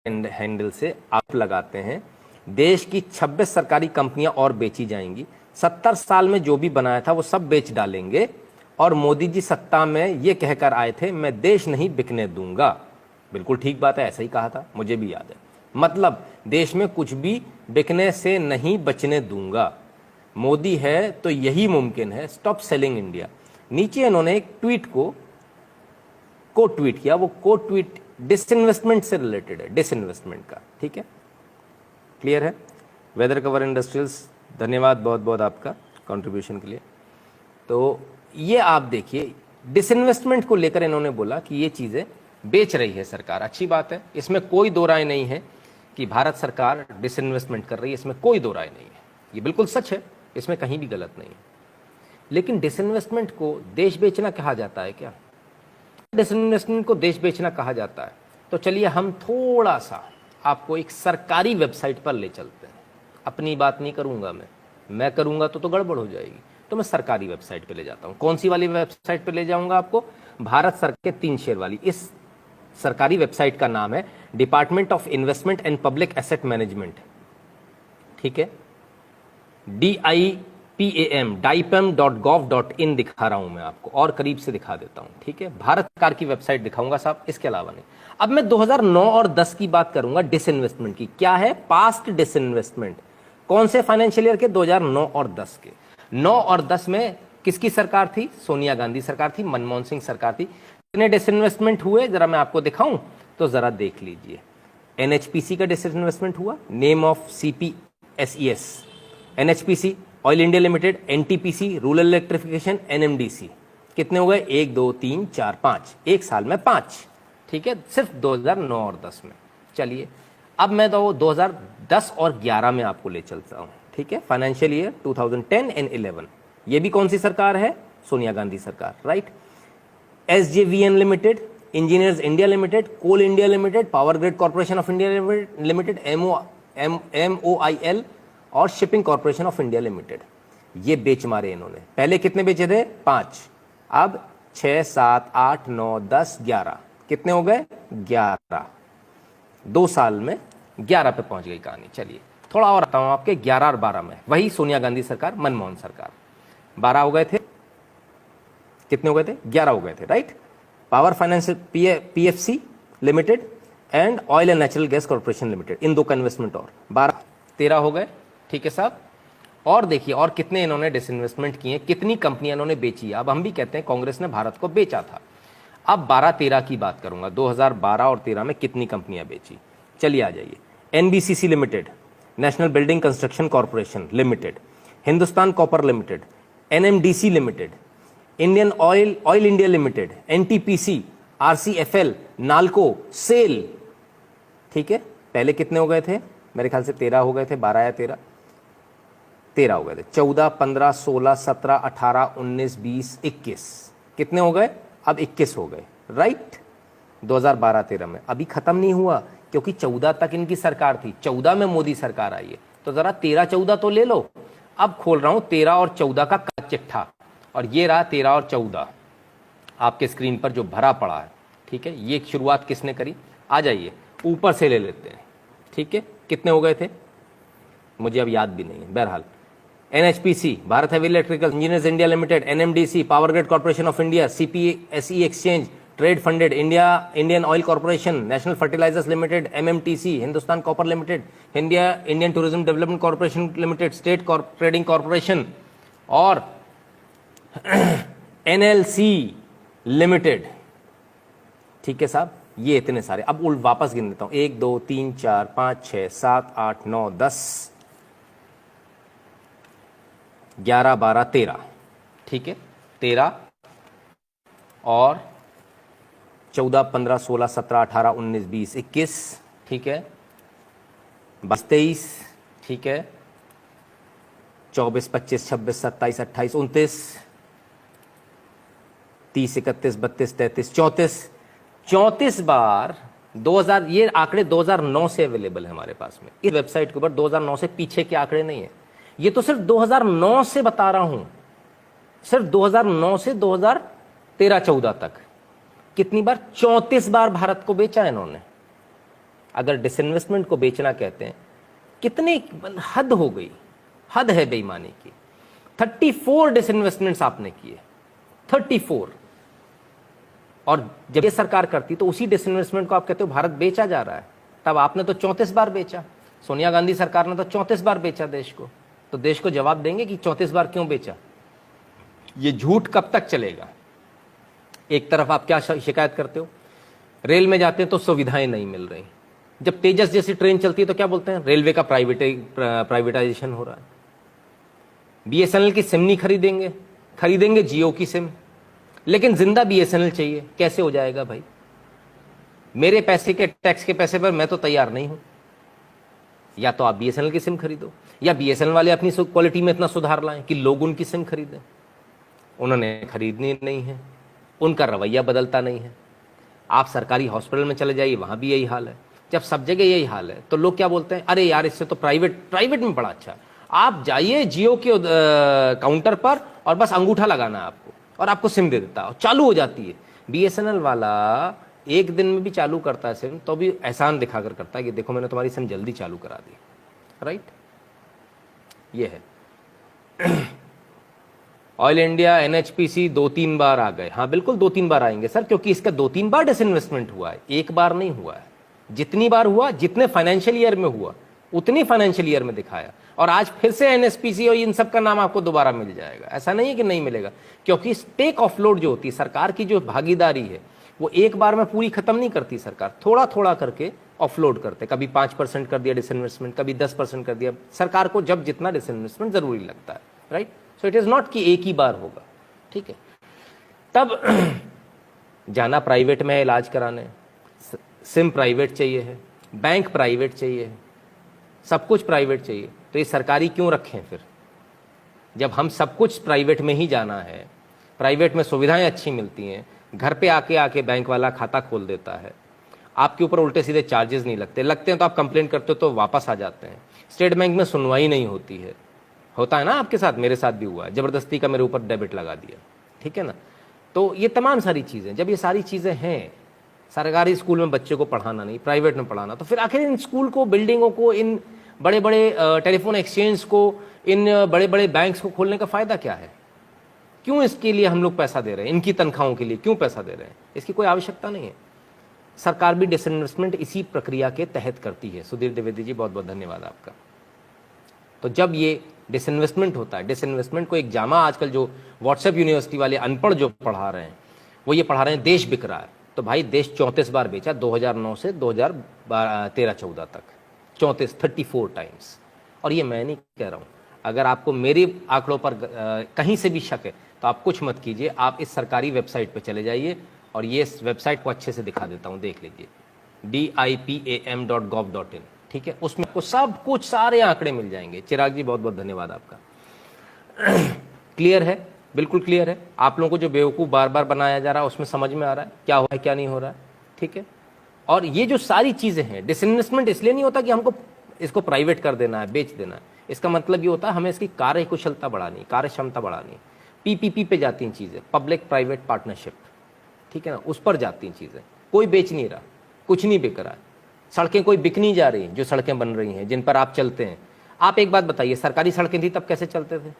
Handle से आप लगाते हैं देश की 26 सरकारी कंपनियां और बेची जाएंगी। 70 साल में जो भी बनाया था वो सब बेच डालेंगे और मोदी जी सत्ता में ये कहकर आए थे मैं देश नहीं बिकने दूंगा। बिल्कुल ठीक बात है, ऐसा ही कहा था, मुझे भी याद है। मतलब देश में कुछ भी बिकने से नहीं बचने दूंगा। मोदी है तो यही मुमकिन है, स्टॉप सेलिंग इंडिया। नीचे इन्होंने एक ट्वीट को ट्वीट किया, वो ट्वीट डिसइन्वेस्टमेंट से रिलेटेड है, डिसइन्वेस्टमेंट का। ठीक है, क्लियर है। वेदर कवर इंडस्ट्रियल्स, धन्यवाद बहुत बहुत आपका कंट्रीब्यूशन के लिए। तो ये आप देखिए, डिसइन्वेस्टमेंट को लेकर इन्होंने बोला कि ये चीजें बेच रही है सरकार। अच्छी बात है, इसमें कोई दो राय नहीं है कि भारत सरकार डिसइन्वेस्टमेंट कर रही है, इसमें कोई दो राय नहीं है, ये बिल्कुल सच है, इसमें कहीं भी गलत नहीं है। लेकिन डिसइन्वेस्टमेंट को देश बेचना कहा जाता है क्या? डिसइन्वेस्टमेंट को देश बेचना कहा जाता है तो चलिए हम थोड़ा सा आपको एक सरकारी वेबसाइट पर ले चलते हैं। अपनी बात नहीं करूंगा मैं करूंगा तो गड़बड़ हो जाएगी, तो मैं सरकारी वेबसाइट पे ले जाता हूं। कौन सी वाली वेबसाइट पे ले जाऊंगा आपको? भारत सरकार के 3 शेर वाली। इस सरकारी वेबसाइट का नाम है department of investment and public asset management. ठीक है, DIPAM.gov.in दिखा रहा हूं मैं आपको, और करीब से दिखा देता हूं। ठीक है, भारत सरकार की वेबसाइट दिखाऊंगा साहब, इसके अलावा नहीं। अब मैं 2009 और 10 की बात करूंगा डिसइन्वेस्टमेंट की। क्या है? Past disinvestment. कौन से फाइनेंशियल ईयर के? 2009 और 10 के। 9 और 10 में किसकी सरकार थी? सोनिया गांधी सरकार थी, मनमोहन सिंह सरकार थी। कितने डिसइन्वेस्टमेंट हुए जरा मैं आपको दिखाऊं तो जरा देख लीजिए। NHPC का डिसइन्वेस्टमेंट हुआ, name of CPSES, NHPC, oil India limited, NTPC, rural electrification, NMDC। कितने हो गए? 1 2 3 4 5, एक साल में 5। ठीक है, सिर्फ 2009 और 10 में। चलिए अब मैं तो 2010 और 11 में आपको ले चलता हूं। ठीक है, फाइनेंशियल ईयर 2010 एंड 11। ये भी कौन सी सरकार है? सोनिया गांधी सरकार, right. SJVN limited, engineers India limited, coal India limited, power grid corporation of India limited, MOIL और shipping corporation of India limited. ये बेच मारे इन्होंने। पहले कितने बेचे थे? 5। अब 6 7 8 9 10 11। कितने हो गए? 11। 2 साल में 11 पे पहुंच गई कहानी। चलिए थोड़ा और आता हूं आपके 11 और 12 में। वही सोनिया गांधी सरकार, मनमोहन सरकार। 12 हो गए थे, कितने हो गए थे? 11 हो गए थे, right. Power finance PFC limited and oil and natural gas corporation limited, इन 2 का इन्वेस्टमेंट और 12 13 हो गए। ठीक है साहब, और देखिए और कितने इन्होंने डिसइन्वेस्टमेंट किए, कितनी कंपनियां इन्होंने बेची। अब हम भी कहते हैं कांग्रेस ने भारत को बेचा था। अब 12-13 की बात करूंगा, 2012 और 13 में कितनी कंपनियां बेची। चलिए आ जाइए। NBCC limited, national building construction corporation limited, Hindustan copper limited, NMDC limited, Indian oil India limited, NTPC, RCFL, Nalco, SAIL. ठीक है, पहले कितने हो गए थे? मेरे ख्याल से 13 हो गए थे, 12 या 13 हो गए थे। 14 15 16 17 18 19 20 21। कितने हो गए? अब 21 हो गए, राइट। 2012-13 में अभी खत्म नहीं हुआ, क्योंकि 14 तक इनकी सरकार थी, 14 में मोदी सरकार आई है, तो जरा 13-14 तो ले लो। अब खोल रहा हूं 13 और 14 का चिट्ठा, और ये रहा 13 और 14 आपके स्क्रीन पर जो भरा पड़ा है। ठीक है, ये शुरुआत किसने करी? आ जाइए ऊपर से ले लेते हैं। ठीक है, कितने हो गए थे मुझे अब याद भी नहीं है। बहरहाल NHPC, Bharat heavy electrical, engineers India limited, NMDC, power grid corporation of India, CPSE exchange trade funded, Indian oil corporation, national fertilizers limited, MMTC, Hindustan copper limited, Indian tourism development corporation limited, state trading corporation और NLC limited. ठीक है साहब, ये इतने सारे। अब वापस गिन देता हूं, 1 2 3 4 5 6 7 8 9 10 11 12 13। ठीक है, 13 और 14 15 16 17 18 19 20 21। ठीक है, 22 23। ठीक है, 24 25 26 27 28 29 30 31 32 33 34। 34 बार 2000। ये आंकड़े 2009 से अवेलेबल है हमारे पास में इस वेबसाइट के ऊपर। 2009 से पीछे के आंकड़े नहीं है, ये तो सिर्फ 2009 से बता रहा हूं, सिर्फ 2009 से 2013-14 तक। कितनी बार? 34 बार भारत को बेचा इन्होंने। अगर डिसइन्वेस्टमेंट को बेचना कहते हैं, कितनी हद हो गई, हद है बेईमानी की। 34 डिसइन्वेस्टमेंट्स आपने किए, 34। और जब ये सरकार करती तो उसी डिसइन्वेस्टमेंट को आप कहते हो भारत बेचा जा रहा है। तब आपने तो 34 बार बेचा, सोनिया गांधी सरकार ने तो 34 बार बेचा देश को। तो देश को जवाब देंगे कि 34 बार क्यों बेचा। ये झूठ कब तक चलेगा। एक तरफ आप क्या शिकायत करते हो, रेल में जाते हैं तो सुविधाएं नहीं मिल रही, जब तेजस जैसी ट्रेन चलती है तो क्या बोलते हैं, रेलवे का प्राइवेटाइजेशन हो रहा है। बीएसएनएल की सिम नहीं खरीदेंगे, खरीदेंगे जियो की सिम, लेकिन जिंदा बीएसएनएल चाहिए। कैसे हो जाएगा भाई, मेरे पैसे के टैक्स के पैसे पर मैं तो तैयार नहीं हूं। या तो आप बीएसएनएल की सिम खरीदो, या बीएसएनएल वाले अपनी क्वालिटी में इतना सुधार लाएं कि लोग उनकी सिम खरीदें। उन्होंने खरीदनी नहीं है, उनका रवैया बदलता नहीं है। आप सरकारी हॉस्पिटल में चले जाइए, वहां भी यही हाल है। जब सब जगह यही हाल है तो लोग क्या बोलते हैं, अरे यार इससे तो प्राइवेट में बड़ा अच्छा। आप जाइए जियो के काउंटर पर और बस अंगूठा लगाना है आपको, और आपको सिम दे देता है, चालू हो जाती है। बीएसएनएल वाला एक दिन में भी चालू करता है सिम, तो भी एहसान दिखाकर करता है कि देखो मैंने तुम्हारी सिम जल्दी चालू करा दी। राइट, ये है। ऑयल इंडिया एनएचपीसी 2-3 बार आ गए। हाँ बिल्कुल 2-3 बार आएंगे सर, क्योंकि इसका 2-3 बार डिसइन्वेस्टमेंट हुआ है, एक बार नहीं हुआ है। जितनी बार हुआ, जितने फाइनेंशियल ईयर में हुआ उतनी फाइनेंशियल ईयर में दिखाया। और आज फिर से एनएचपीसी और इन सब का नाम आपको दोबारा मिल जाएगा, ऐसा नहीं है कि नहीं मिलेगा। क्योंकि स्टेक ऑफलोड जो होती है, सरकार की जो भागीदारी है, वो एक बार में पूरी खत्म नहीं करती सरकार, थोड़ा थोड़ा करके ऑफलोड करते। कभी 5% कर दिया डिसइन्वेस्टमेंट, कभी 10% कर दिया। सरकार को जब जितना डिसइन्वेस्टमेंट जरूरी लगता है, right. So it is not कि एक ही बार होगा, ठीक है। तब जाना प्राइवेट में है इलाज कराने, सिम प्राइवेट चाहिए है, बैंक प्राइवेट चाहिए है, सब कुछ प्राइवेट चाहिए, तो ये सरकारी क्यों रखें फिर, जब हम सब कुछ प्राइवेट में ही जाना है। प्राइवेट में सुविधाएं अच्छी मिलती हैं, घर पे आके बैंक वाला खाता खोल देता है, आपके ऊपर उल्टे सीधे चार्जेस नहीं लगते, लगते हैं तो आप कंप्लेंट करते हो तो वापस आ जाते हैं। स्टेट बैंक में सुनवाई नहीं होती है, होता है ना आपके साथ, मेरे साथ भी हुआ है, जबरदस्ती का मेरे ऊपर डेबिट लगा दिया, ठीक है ना। तो ये तमाम सारी चीज़ें, जब ये सारी चीज़ें हैं, सरकारी स्कूल में बच्चे को पढ़ाना नहीं, प्राइवेट में पढ़ाना, तो फिर आखिर इन स्कूल को, बिल्डिंगों को, इन बड़े बड़े टेलीफोन एक्सचेंज को, इन बड़े बड़े बैंक्स को खोलने का फ़ायदा क्या है। क्यों इसके लिए हम लोग पैसा दे रहे हैं, इनकी तनख्वाहों के लिए क्यों पैसा दे रहे हैं, इसकी कोई आवश्यकता नहीं है। सरकार भी डिसइन्वेस्टमेंट इसी प्रक्रिया के तहत करती है। सुधीर द्विवेदी जी बहुत बहुत धन्यवाद आपका। तो जब ये डिसइन्वेस्टमेंट होता है, डिसइन्वेस्टमेंट को एक जामा आजकल जो व्हाट्सएप यूनिवर्सिटी वाले अनपढ़ जो पढ़ा रहे हैं, वो ये पढ़ा रहे हैं देश बिक रहा है। तो भाई देश 34 बार बेचा, 2009 से 2013-14 तक 34 टाइम्स। और ये मैं नहीं कह रहा हूँ, अगर आपको मेरे आंकड़ों पर कहीं से भी शक है तो आप कुछ मत कीजिए, आप इस सरकारी वेबसाइट पे चले जाइए, और ये इस वेबसाइट को अच्छे से दिखा देता हूँ, देख लीजिए, dipam.gov.in, ठीक है। उसमें आपको सब कुछ, सारे आंकड़े मिल जाएंगे। चिराग जी बहुत बहुत धन्यवाद आपका। क्लियर है, बिल्कुल क्लियर है। आप लोगों को जो बेवकूफ़ बार बार बनाया जा रहा है उसमें समझ में आ रहा है क्या हो रहा है क्या नहीं हो रहा है, ठीक है। और ये जो सारी चीज़ें हैं, डिसइन्वेस्टमेंट इसलिए नहीं होता कि हमको इसको प्राइवेट कर देना है, बेच देना है। इसका मतलब ये होता है हमें इसकी कार्य कुशलता बढ़ानी, कार्य क्षमता बढ़ानी। पीपीपी पे जाती हैं चीज़ें, पब्लिक प्राइवेट पार्टनरशिप, ठीक है ना, उस पर जाती हैं चीज़ें। कोई बेच नहीं रहा, कुछ नहीं बिक रहा है, सड़कें कोई बिक नहीं जा रही, जो सड़कें बन रही हैं जिन पर आप चलते हैं। आप एक बात बताइए, सरकारी सड़कें थी तब कैसे चलते थे?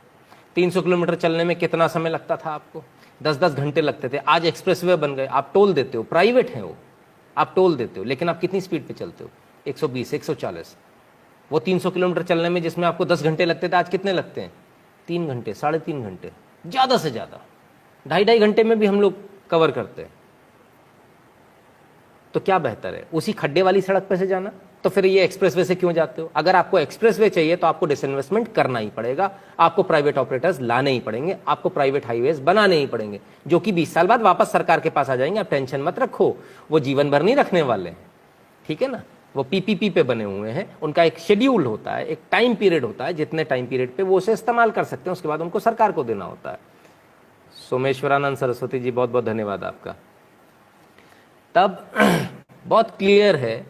300 किलोमीटर चलने में कितना समय लगता था आपको? 10-10 घंटे लगते थे। आज एक्सप्रेसवे बन गए, आप टोल देते हो, प्राइवेट है वो, आप टोल देते हो, लेकिन आप कितनी स्पीड पे चलते हो? 120, 140। वो 300 किलोमीटर चलने में जिसमें आपको 10 घंटे लगते थे, आज कितने लगते हैं? 3 घंटे, 3.5 घंटे, ज़्यादा से ज़्यादा 2.5 घंटे में भी हम लोग कवर करते हैं। तो क्या बेहतर है, उसी खड्डे वाली सड़क पे से जाना? तो फिर ये एक्सप्रेसवे से क्यों जाते हो? अगर आपको एक्सप्रेसवे चाहिए तो आपको डिसइन्वेस्टमेंट करना ही पड़ेगा, आपको प्राइवेट ऑपरेटर्स लाने ही पड़ेंगे, आपको प्राइवेट हाईवेज बनाने ही पड़ेंगे, जो कि 20 साल बाद वापस सरकार के पास आ जाएंगे। आप टेंशन मत रखो, वो जीवन भर नहीं रखने वाले हैं, ठीक है ना। वो पीपीपी पे बने हुए हैं, उनका एक शेड्यूल होता है, एक टाइम पीरियड होता है, जितने टाइम पीरियड पे वो उसे इस्तेमाल कर सकते हैं, उसके बाद उनको सरकार को देना होता है। सोमेश्वरानंद सरस्वती जी बहुत बहुत धन्यवाद आपका। तब बहुत क्लियर है,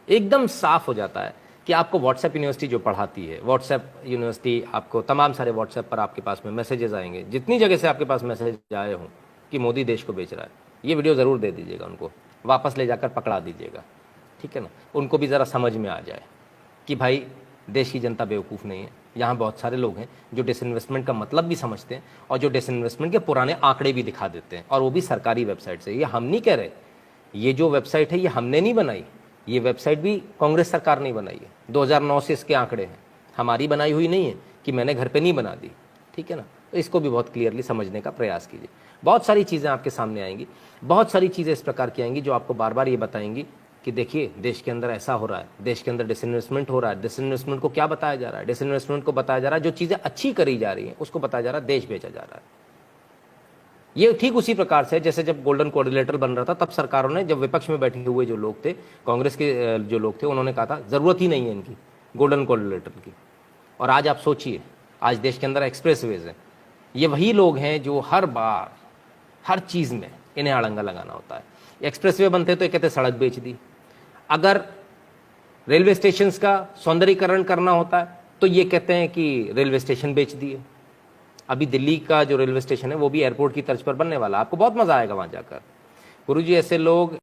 एकदम साफ हो जाता है कि आपको व्हाट्सएप यूनिवर्सिटी जो पढ़ाती है, व्हाट्सएप यूनिवर्सिटी आपको तमाम सारे व्हाट्सएप पर आपके पास में मैसेजेस आएंगे, जितनी जगह से आपके पास मैसेज आए हों कि मोदी देश को बेच रहा है, ये वीडियो ज़रूर दे दीजिएगा उनको, वापस ले जाकर पकड़ा दीजिएगा, ठीक है ना, उनको भी ज़रा समझ में आ जाए कि भाई देश की जनता बेवकूफ़ नहीं है। यहाँ बहुत सारे लोग हैं जो डिसइन्वेस्टमेंट का मतलब भी समझते हैं और जो डिसइन्वेस्टमेंट के पुराने आंकड़े भी दिखा देते हैं, और वो भी सरकारी वेबसाइट से। ये हम नहीं कह रहे, ये जो वेबसाइट है ये हमने नहीं बनाई, ये वेबसाइट भी कांग्रेस सरकार ने बनाई है। 2009 से इसके आंकड़े हैं, हमारी बनाई हुई नहीं है कि मैंने घर पे नहीं बना दी, ठीक है ना। तो इसको भी बहुत क्लियरली समझने का प्रयास कीजिए। बहुत सारी चीज़ें आपके सामने आएंगी, बहुत सारी चीज़ें इस प्रकार की आएंगी जो आपको बार बार ये बताएंगी कि देखिए देश के अंदर ऐसा हो रहा है, देश के अंदर डिसइन्वेस्टमेंट हो रहा है। डिसइन्वेस्टमेंट को क्या बताया जा रहा है? डिसइन्वेस्टमेंट को बताया जा रहा है जो चीज़ें अच्छी करी जा रही हैं उसको बताया जा रहा है देश बेचा जा रहा है। ये ठीक उसी प्रकार से जैसे जब गोल्डन कोऑर्डिनेटर बन रहा था तब सरकारों ने, जब विपक्ष में बैठे हुए जो लोग थे, कांग्रेस के जो लोग थे, उन्होंने कहा था जरूरत ही नहीं है इनकी गोल्डन कोऑर्डिनेटर की। और आज आप सोचिए, आज देश के अंदर एक्सप्रेसवेज हैं, ये वही लोग हैं जो हर बार हर चीज़ में इन्हें अड़ंगा लगाना होता है। एक्सप्रेसवे बनते तो ये कहते सड़क बेच दी, अगर रेलवे स्टेशन का सौंदर्यीकरण करना होता है तो ये कहते हैं कि रेलवे स्टेशन बेच दिए। अभी दिल्ली का जो रेलवे स्टेशन है वो भी एयरपोर्ट की तर्ज पर बनने वाला है, आपको बहुत मजा आएगा वहां जाकर। गुरुजी ऐसे लोग